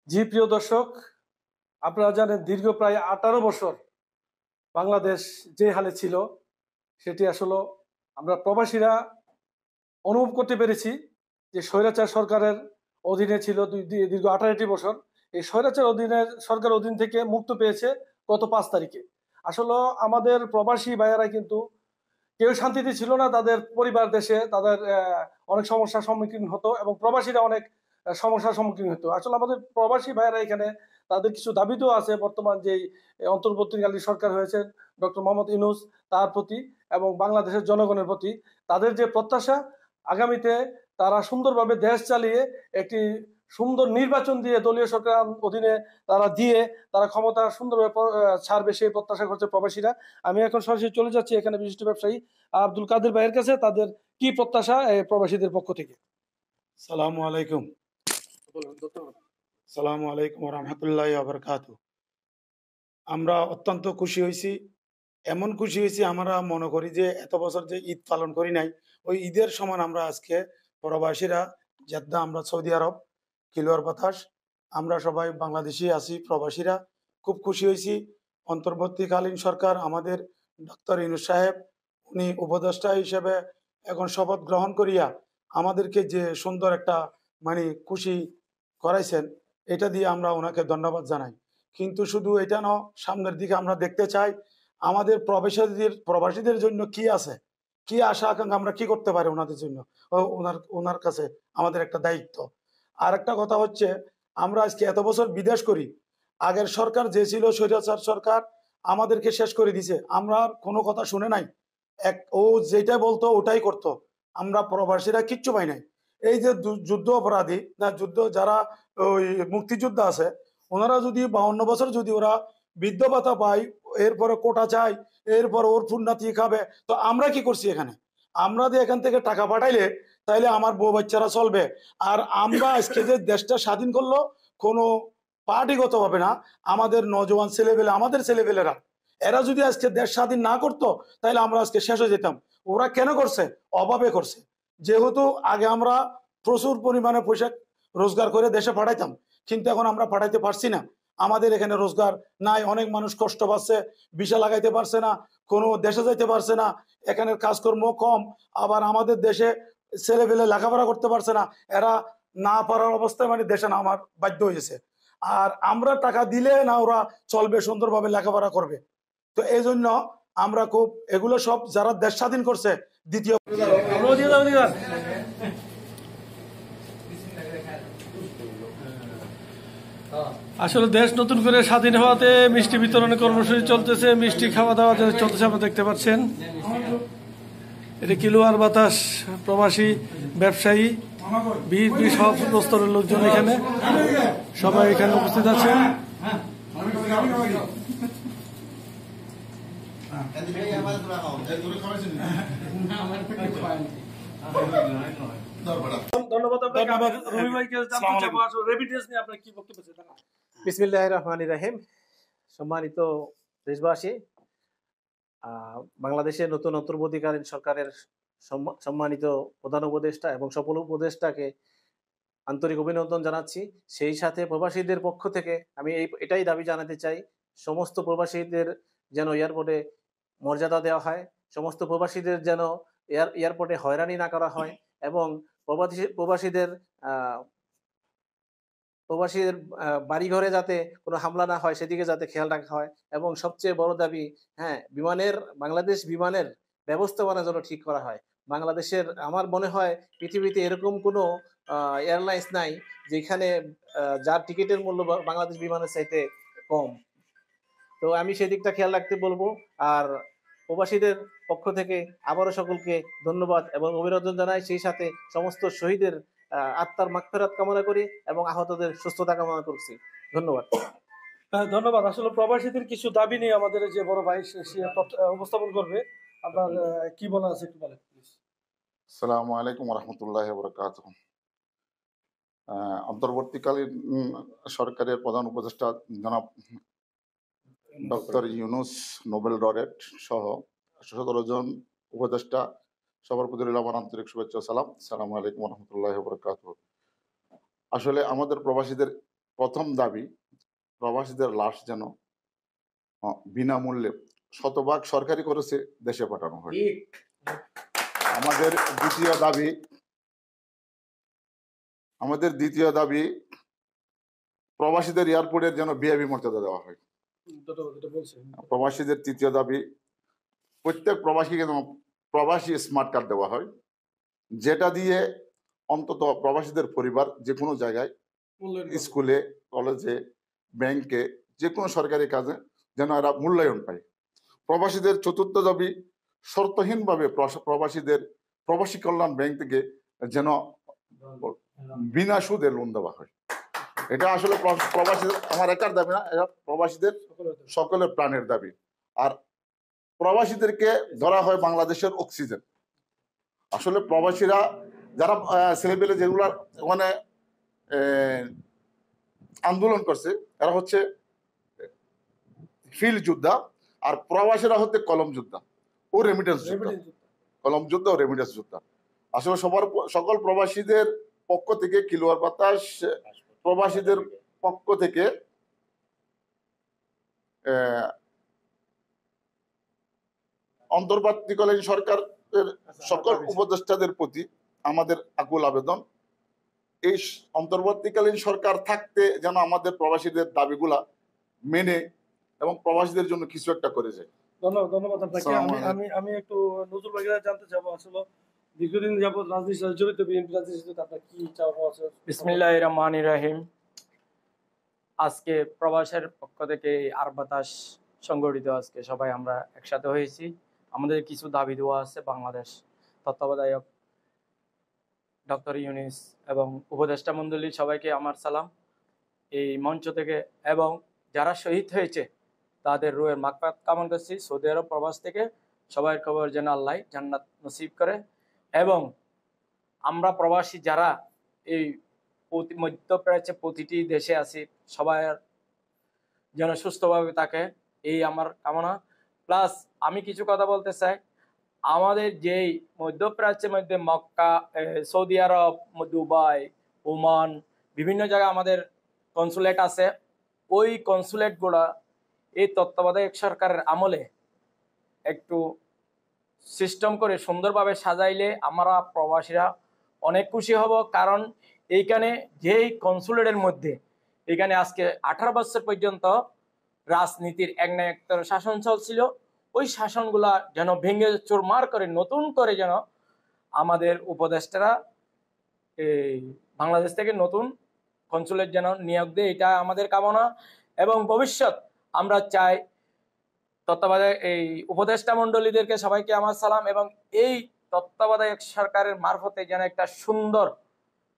জি প্রিয় দর্শক, আপনারা জানেন দীর্ঘ প্রায় 18 বছর বাংলাদেশ যে হালে ছিল সেটি আসলে আমরা প্রবাসীরা অনুভব করতে পেরেছি যে স্বৈরাচার সরকারের অধীনে ছিল দীর্ঘ 18টি বছর। এই স্বৈরাচার সরকার অধীন থেকে মুক্ত পেয়েছে গত 5 তারিখে। আসলে আমাদের প্রবাসী ভাইয়েরা কিন্তু কেউ শান্তিতে ছিল না, তাদের পরিবার দেশে তাদের অনেক সমস্যার সম্মুখীন হতো এবং প্রবাসীরা অনেক সমস্যার সম্মুখীন হতো। আসলে আমাদের প্রবাসী ভাইয়েরা এখানে তাদের কিছু দাবিও আছে বর্তমান যেই অন্তর্বর্তীকালীন সরকার হয়েছে ডক্টর মোহাম্মদ ইউনূস তার প্রতি এবং বাংলাদেশের জনগণের প্রতি তাদের যে প্রত্যাশা আগামীতে তারা সুন্দরভাবে দেশ চালিয়ে একটি সুন্দর নির্বাচন দিয়ে দলীয় সরকার অধীনে তারা ক্ষমতা সুন্দরভাবে ছাড়বে সেই প্রত্যাশা করছে প্রবাসীরা। আমি এখন সরাসরি চলে যাচ্ছি এখানে বিশিষ্ট ব্যবসায়ী আব্দুল কাদের ভাইয়ের কাছে, তাদের কি প্রত্যাশা প্রবাসীদের পক্ষ থেকে। সালামু আলাইকুম। সালামু আলাইকুম রহমতুল্লাহ বারাকাতুহু। আমরা অত্যন্ত খুশি হয়েছি, এমন খুশি হয়েছি আমরা মনে করি যে এত বছর যে ঈদ পালন করি নাই ওই ঈদের সমান আমরা আজকে প্রবাসীরা জেদ্দা, আমরা সৌদি আরব কিলোয়ার বাতাস, আমরা সবাই বাংলাদেশি আছি, প্রবাসীরা খুব খুশি হয়েছি। অন্তর্বর্তীকালীন সরকার আমাদের ডক্টর ইউনূস সাহেব উনি উপদেষ্টা হিসেবে এখন শপথ গ্রহণ করিয়া আমাদেরকে যে সুন্দর একটা খুশি করাইছেন, এটা দিয়ে আমরা ওনাকে ধন্যবাদ জানাই। কিন্তু শুধু এটা না, সামনের দিকে আমরা দেখতে চাই আমাদের প্রবাসীদের জন্য কি আছে, কি আশা আকাঙ্ক্ষা, আমরা কি করতে পারি ওনাদের জন্য। ওনার কাছে আমাদের একটা দায়িত্ব। আর একটা কথা হচ্ছে, আমরা আজকে এত বছর বিদেশ করি, আগের সরকার যে ছিল স্বৈরাচার সরকার আমাদেরকে শেষ করে দিছে, আমরা আর কোনো কথা শুনে নাই। ও যেটা বলতো ওটাই করতো, আমরা প্রবাসীরা কিচ্ছু পাই নাই। এই যে যুদ্ধ অপরাধী না, যারা ওই মুক্তিযোদ্ধা আছে, ওনারা যদি 52 বছর যদি ওরা বৃদ্ধ ভাতা পায়, এরপরে কোটা চাই, এরপর ওর ফুন্নাতি খাবে, তো আমরা কি করছি এখানে? আমরা যে এখান থেকে টাকা পাঠাইলে তাইলে আমার বউ বাচ্চারা চলবে। আর আমরা আজকে যে দেশটা স্বাধীন করলো কোনো পার্টিগত হবে না, আমাদের নজওয়ান ছেলেবেলে, আমাদের ছেলেবেলেরা, এরা যদি আজকে দেশ স্বাধীন না করতো তাহলে আমরা আজকে শেষ হয়ে যেতাম। ওরা কেন করছে? অভাবে করছে। যেহেতু আগে আমরা প্রচুর পরিমাণে পয়সা রোজগার করে দেশে পাঠাইতাম, কিন্তু এখন আমরা পাঠাইতে পারছি না। আমাদের এখানে রোজগার নাই, অনেক মানুষ কষ্ট পাচ্ছে, ভিসা লাগাইতে পারছে না, কোনো দেশে যাইতে পারছে না, এখানের কাজকর্ম কম। আবার আমাদের দেশে ছেলেপেলে লেখাপড়া করতে পারছে না, এরা না পারার অবস্থায় দেশে নামার বাধ্য হয়েছে। আর আমরা টাকা দিলে না ওরা চলবে, সুন্দরভাবে লেখাপড়া করবে। তো এই জন্য আমরা খুব এগুলো সব যারা দেশ স্বাধীন করছে দ্বিতীয় আসলে দেশ নতুন করে স্বাধীন হওয়াতে মিষ্টি বিতরণের কর্মসূচি চলতেছে, মিষ্টি খাওয়া দাওয়া চলতেছে, আপনারা দেখতে পাচ্ছেন। এটা কিলোয়ার বাতাস প্রবাসী ব্যবসায়ী বিএনপি সব স্তরের লোকজন এখানে সবাই এখানে উপস্থিত আছেন। ধন্যবাদ আপনাকে। রবি ভাইকে জানতে চাবো আসলে রেমিটেন্স নিয়ে আপনার কি বক্তব্য আছে? বিসমিল্লাহির রহমানির রহিম। সম্মানিত দেশবাসী, বাংলাদেশের নতুন অন্তর্বর্তীকালীন সরকারের সম্মানিত প্রধান উপদেষ্টা এবং সকল উপদেষ্টাকে আন্তরিক অভিনন্দন জানাচ্ছি। সেই সাথে প্রবাসীদের পক্ষ থেকে আমি এটাই দাবি জানাতে চাই, সমস্ত প্রবাসীদের যেন এয়ারপোর্টে মর্যাদা দেওয়া হয়, সমস্ত প্রবাসীদের যেন এয়ারপোর্টে হয়রানি না করা হয় এবং প্রবাসীদের বাড়িঘরে যাতে কোনো হামলা না হয় সেদিকে যাতে খেয়াল রাখা হয়। এবং সবচেয়ে বড় দাবি, বাংলাদেশ বিমানের ব্যবস্থাপনা যেন ঠিক করা হয়। বাংলাদেশের, আমার মনে হয় পৃথিবীতে এরকম কোনো এয়ারলাইন্স নাই যেখানে যার টিকিটের মূল্য বাংলাদেশ বিমানের চাইতে কম। তো আমি সেদিকটা খেয়াল রাখতে বলবো। আর প্রবাসীদের পক্ষ থেকে আবারও সকলকে ধন্যবাদ এবং অভিনন্দন জানাই। সেই সাথে সমস্ত শহীদের আত্মার মাগফিরাত কামনা করি এবং আহতদের সুস্থতা কামনা করছি। ধন্যবাদ। ধন্যবাদ। আসলে প্রবাসীদের কিছু দাবি নিয়ে আমাদের যে বড় ভাই সে উপস্থাপন করবে। আপনার কি বলা আছে একটু বলেন প্লিজ। আসসালামু আলাইকুম রহমতুল্লাহ বারাকাতুহু। অন্তর্বর্তীকালীন সরকারের প্রধান উপদেষ্টা জনাব ডক্টর ইউনূস নোবেল লরেট সহ 17 জন উপদেষ্টা, সবার প্রতি রইল আমার আন্তরিক শুভেচ্ছা সালাম। আসসালামু আলাইকুম রহমতুল্লাহ বারাকাতুহু। আসলে আমাদের প্রবাসীদের প্রথম দাবি প্রবাসীদের লাশ যেন বিনামূল্যে শতভাগ সরকারি খরচে দেশে পাঠানো হয়। আমাদের দ্বিতীয় দাবি প্রবাসীদের এয়ারপোর্টের যেন ভিআইপি মর্যাদা দেওয়া হয়। প্রবাসীদের তৃতীয় দাবি প্রত্যেক প্রবাসীকে যেন প্রবাসী স্মার্ট কার্ড দেওয়া হয়, যেটা দিয়ে অন্তত প্রবাসীদের পরিবার যে কোনো জায়গায় স্কুলে, কলেজে, ব্যাংকে, যে কোনো সরকারি কাজে যেন এরা মূল্যায়ন পায়। প্রবাসীদের চতুর্থ দাবি শর্তহীনভাবে প্রবাসী কল্যাণ ব্যাংক থেকে যেন বিনা সুদে লোন দেওয়া হয়। এটা আসলে প্রবাসীদের আমার একার দাবি না, এটা প্রবাসীদের সকলের প্রাণের দাবি। আর প্রবাসীদেরকে ধরা হয় বাংলাদেশের অক্সিজেন। আসলে প্রবাসীরা যারা ছেলেপেলে যেগুলা ওখানে আন্দোলন করছে এরা হচ্ছে ফিল্ড যোদ্ধা, আর প্রবাসীরা হচ্ছে কলম যোদ্ধা ও রেমিটেন্স যোদ্ধা। কলম যোদ্ধা ও রেমিটেন্স যোদ্ধা। আসলে সকল প্রবাসীদের পক্ষ থেকে কিলোয়ার বাতাস প্রবাসীদের পক্ষ থেকে অন্তর্বর্তীকালীন সরকারের সকল উপদেষ্টাদের প্রতি আমাদের আকুল আবেদন, এই অন্তর্বর্তীকালীন সরকার থাকতে যেন আমাদের প্রবাসীদের দাবিগুলা মেনে এবং প্রবাসীদের জন্য কিছু একটা করে যায়। ধন্যবাদ আপনাকে। আমি একটু নজরুল ভাইকে জানতে চাবো, আসলে দীর্ঘদিন যাবত রাজনীতির সাথে জড়িত, বিএনপি রাজনীতির সাথে আপনার কি চাওয়া আছে? বিসমিল্লাহির রহমানির রহিম। আজকে প্রবাসের পক্ষ থেকে আর বাতাস সংগঠিত, আজকে সবাই আমরা একসাথে হয়েছি। আমাদের কিছু দাবি দেওয়া আছে। বাংলাদেশ তত্ত্বাবধায়ক ডক্টর ইউনূস এবং উপদেষ্টা মণ্ডলী সবাইকে আমার সালাম এই মঞ্চ থেকে, এবং যারা শহীদ হয়েছে তাদের রুহের মাগফিরাত কামনা করছি। সৌদি আরব প্রবাস থেকে সবাই খবর যেন আল্লাহ জান্নাত নসিব করে, এবং আমরা প্রবাসী যারা এই মধ্যপ্রাচ্যে প্রতিটি দেশে আছি সবাই যেন সুস্থভাবে থাকে, এই আমার কামনা। প্লাস আমি কিছু কথা বলতে চাই, আমাদের যেই মধ্যপ্রাচ্যের মধ্যে মক্কা, সৌদি আরব, দুবাই, ওমান, বিভিন্ন জায়গায় আমাদের কনসুলেট আছে। ওই কনসুলেটগুলো এই তত্ত্বাবধায়ক সরকারের আমলে একটু সিস্টেম করে সুন্দরভাবে সাজাইলে আমরা প্রবাসীরা অনেক খুশি হব। কারণ এইখানে যেই কনসুলেটের মধ্যে এখানে আজকে 18 বছর পর্যন্ত রাজনীতির এক না এক শাসন চলছিল, ওই শাসনগুলা যেন ভেঙে চুরমার করে নতুন করে যেন আমাদের উপদেষ্টারা এই বাংলাদেশ থেকে নতুন কনসুলেট যেন নিয়োগ দেয়, এটা আমাদের কামনা। এবং ভবিষ্যৎ আমরা চাই তত্ত্বাবধায়ক এই উপদেষ্টা মণ্ডলীদেরকে সবাইকে আমার সালাম, এবং এই তত্ত্বাবধায়ক সরকারের মারফতে যেন একটা সুন্দর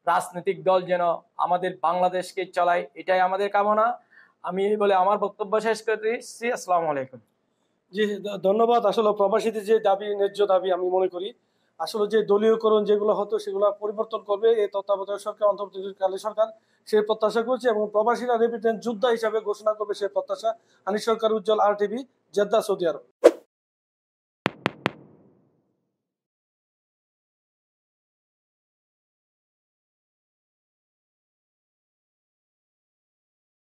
রাজনৈতিক দল যেন আমাদের বাংলাদেশকে চালায়, এটাই আমাদের কামনা। আমি বলে আমার বক্তব্য শেষ করতেছি। আসসালামু আলাইকুম। জি ধন্যবাদ। আসলে প্রবাসীদের যে দাবি, ন্যায্য দাবি, আমি মনে করি আসলে যে দলীয়করণ যেগুলো হতো সেগুলো পরিবর্তন করবে এই তত্ত্বাবধায়ক সরকার, অন্তর্বর্তীকালীন সরকার, সেই প্রত্যাশা করছে। এবং প্রবাসীরা রেমিটেন্স যোদ্ধা হিসাবে ঘোষণা করবে সেই প্রত্যাশা। আনিস সরকার, উজ্জ্বল, RTV, জেদ্দা, সৌদি আরব।